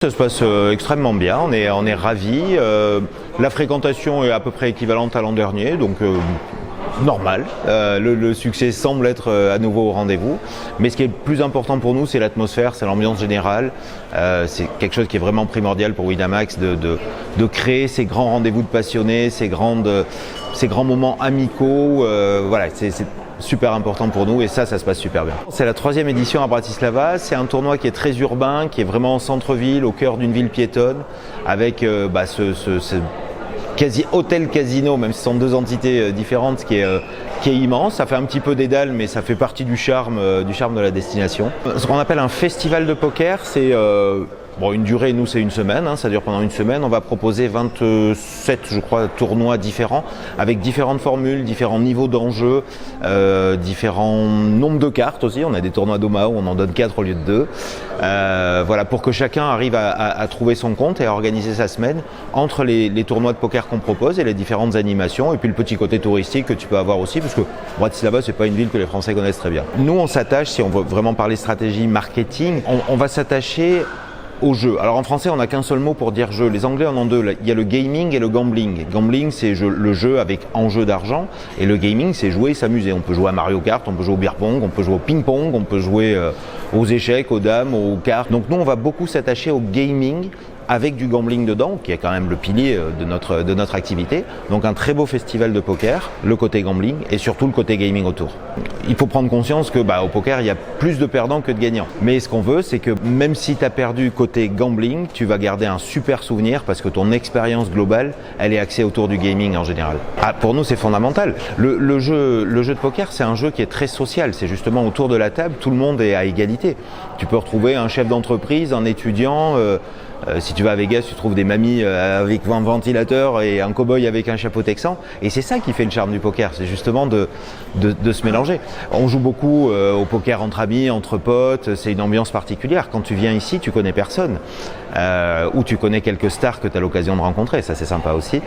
Ça se passe extrêmement bien, on est ravis. La fréquentation est à peu près équivalente à l'an dernier, donc normal. Le succès semble être à nouveau au rendez-vous. Mais ce qui est le plus important pour nous, c'est l'atmosphère, c'est l'ambiance générale. C'est quelque chose qui est vraiment primordial pour Winamax de créer ces grands rendez-vous de passionnés, ces grands moments amicaux. Voilà, c'est super important pour nous et ça se passe super bien. C'est la 3e édition à Bratislava, c'est un tournoi qui est très urbain, qui est vraiment en centre-ville, au cœur d'une ville piétonne, avec ce quasi hôtel casino, même si ce sont deux entités différentes, qui est immense. Ça fait un petit peu dédale, mais ça fait partie du charme de la destination. Ce qu'on appelle un festival de poker, c'est une durée, nous c'est une semaine, ça dure pendant une semaine. On va proposer 27, je crois, tournois différents, avec différentes formules, différents niveaux d'enjeu, différents nombres de cartes aussi. On a des tournois d'Omaha où on en donne 4 au lieu de 2. Voilà, pour que chacun arrive à trouver son compte et à organiser sa semaine entre les tournois de poker qu'on propose et les différentes animations, et puis le petit côté touristique que tu peux avoir aussi, parce que Bratislava, c'est pas une ville que les Français connaissent très bien. Nous, on s'attache, si on veut vraiment parler stratégie, marketing, on va s'attacher au jeu. Alors en français, on n'a qu'un seul mot pour dire jeu. Les Anglais en ont deux. Il y a le gaming et le gambling. Gambling, c'est le jeu avec enjeu d'argent, et le gaming, c'est jouer et s'amuser. On peut jouer à Mario Kart, on peut jouer au beer pong, on peut jouer au ping pong, on peut jouer aux échecs, aux dames, aux cartes. Donc nous, on va beaucoup s'attacher au gaming avec du gambling dedans, qui est quand même le pilier de notre activité. Donc un très beau festival de poker, le côté gambling et surtout le côté gaming autour. Il faut prendre conscience que au poker, il y a plus de perdants que de gagnants. Mais ce qu'on veut, c'est que même si tu as perdu côté gambling, tu vas garder un super souvenir parce que ton expérience globale, elle est axée autour du gaming en général. Pour nous, c'est fondamental. Le jeu de poker, c'est un jeu qui est très social. C'est justement autour de la table, tout le monde est à égalité. Tu peux retrouver un chef d'entreprise, un étudiant. Si tu vas à Vegas, tu trouves des mamies avec un ventilateur et un cow-boy avec un chapeau texan. Et c'est ça qui fait le charme du poker, c'est justement de se mélanger. On joue beaucoup au poker entre amis, entre potes, c'est une ambiance particulière. Quand tu viens ici, tu connais personne. Ou tu connais quelques stars que tu as l'occasion de rencontrer, ça c'est sympa aussi.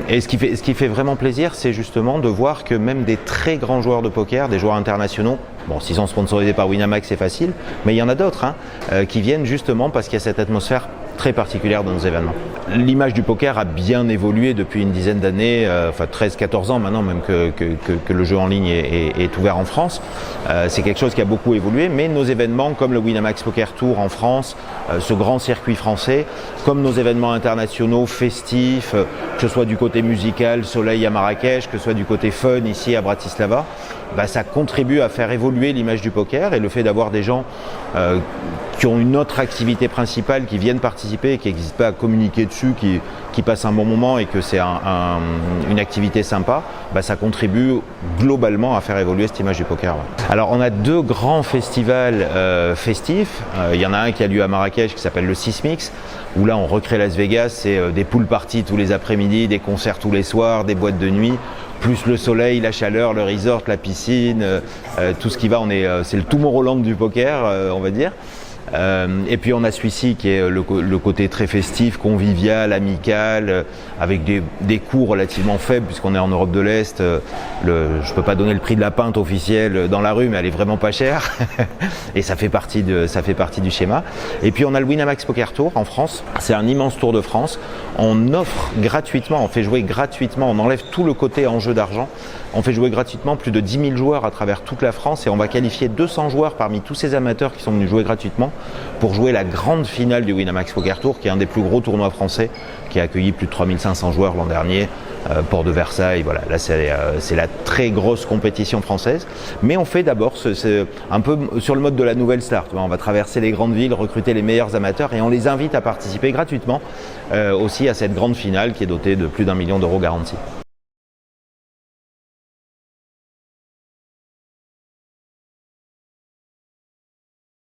Et ce qui fait vraiment plaisir, c'est justement de voir que même des très grands joueurs de poker, des joueurs internationaux, s'ils sont sponsorisés par Winamax, c'est facile, mais il y en a d'autres qui viennent justement parce qu'il y a cette atmosphère très particulière dans nos événements. L'image du poker a bien évolué depuis une dizaine d'années, 13-14 ans maintenant même que le jeu en ligne est ouvert en France. C'est quelque chose qui a beaucoup évolué, mais nos événements comme le Winamax Poker Tour en France, ce grand circuit français, comme nos événements internationaux, festifs, que ce soit du côté musical, Soleil à Marrakech, que ce soit du côté fun ici à Bratislava, ça contribue à faire évoluer l'image du poker, et le fait d'avoir des gens qui ont une autre activité principale, qui viennent participer et qui n'hésitent pas à communiquer dessus, qui passent un bon moment et que c'est une activité sympa, ça contribue globalement à faire évoluer cette image du poker. Ouais. Alors on a 2 grands festivals festifs. Il y en a un qui a lieu à Marrakech qui s'appelle le Sismix, où là on recrée Las Vegas, c'est des pool parties tous les après-midi, des concerts tous les soirs, des boîtes de nuit, plus le soleil, la chaleur, le resort, la piscine, tout ce qui va. C'est le Tomorrowland du poker, on va dire. Et puis on a celui-ci qui est le côté très festif, convivial, amical, avec des coûts relativement faibles puisqu'on est en Europe de l'Est. Je peux pas donner le prix de la pinte officielle dans la rue, mais elle est vraiment pas chère et ça fait partie du schéma. Et puis on a le Winamax Poker Tour en France. C'est un immense tour de France. On offre gratuitement, on fait jouer gratuitement, on enlève tout le côté enjeu d'argent. On fait jouer gratuitement plus de 10 000 joueurs à travers toute la France, et on va qualifier 200 joueurs parmi tous ces amateurs qui sont venus jouer gratuitement pour jouer la grande finale du Winamax Poker Tour, qui est un des plus gros tournois français, qui a accueilli plus de 3500 joueurs l'an dernier, Port de Versailles. Voilà, là c'est la très grosse compétition française. Mais on fait d'abord un peu sur le mode de la nouvelle star. On va traverser les grandes villes, recruter les meilleurs amateurs, et on les invite à participer gratuitement aussi à cette grande finale qui est dotée de plus d'1 million d'euros garantis.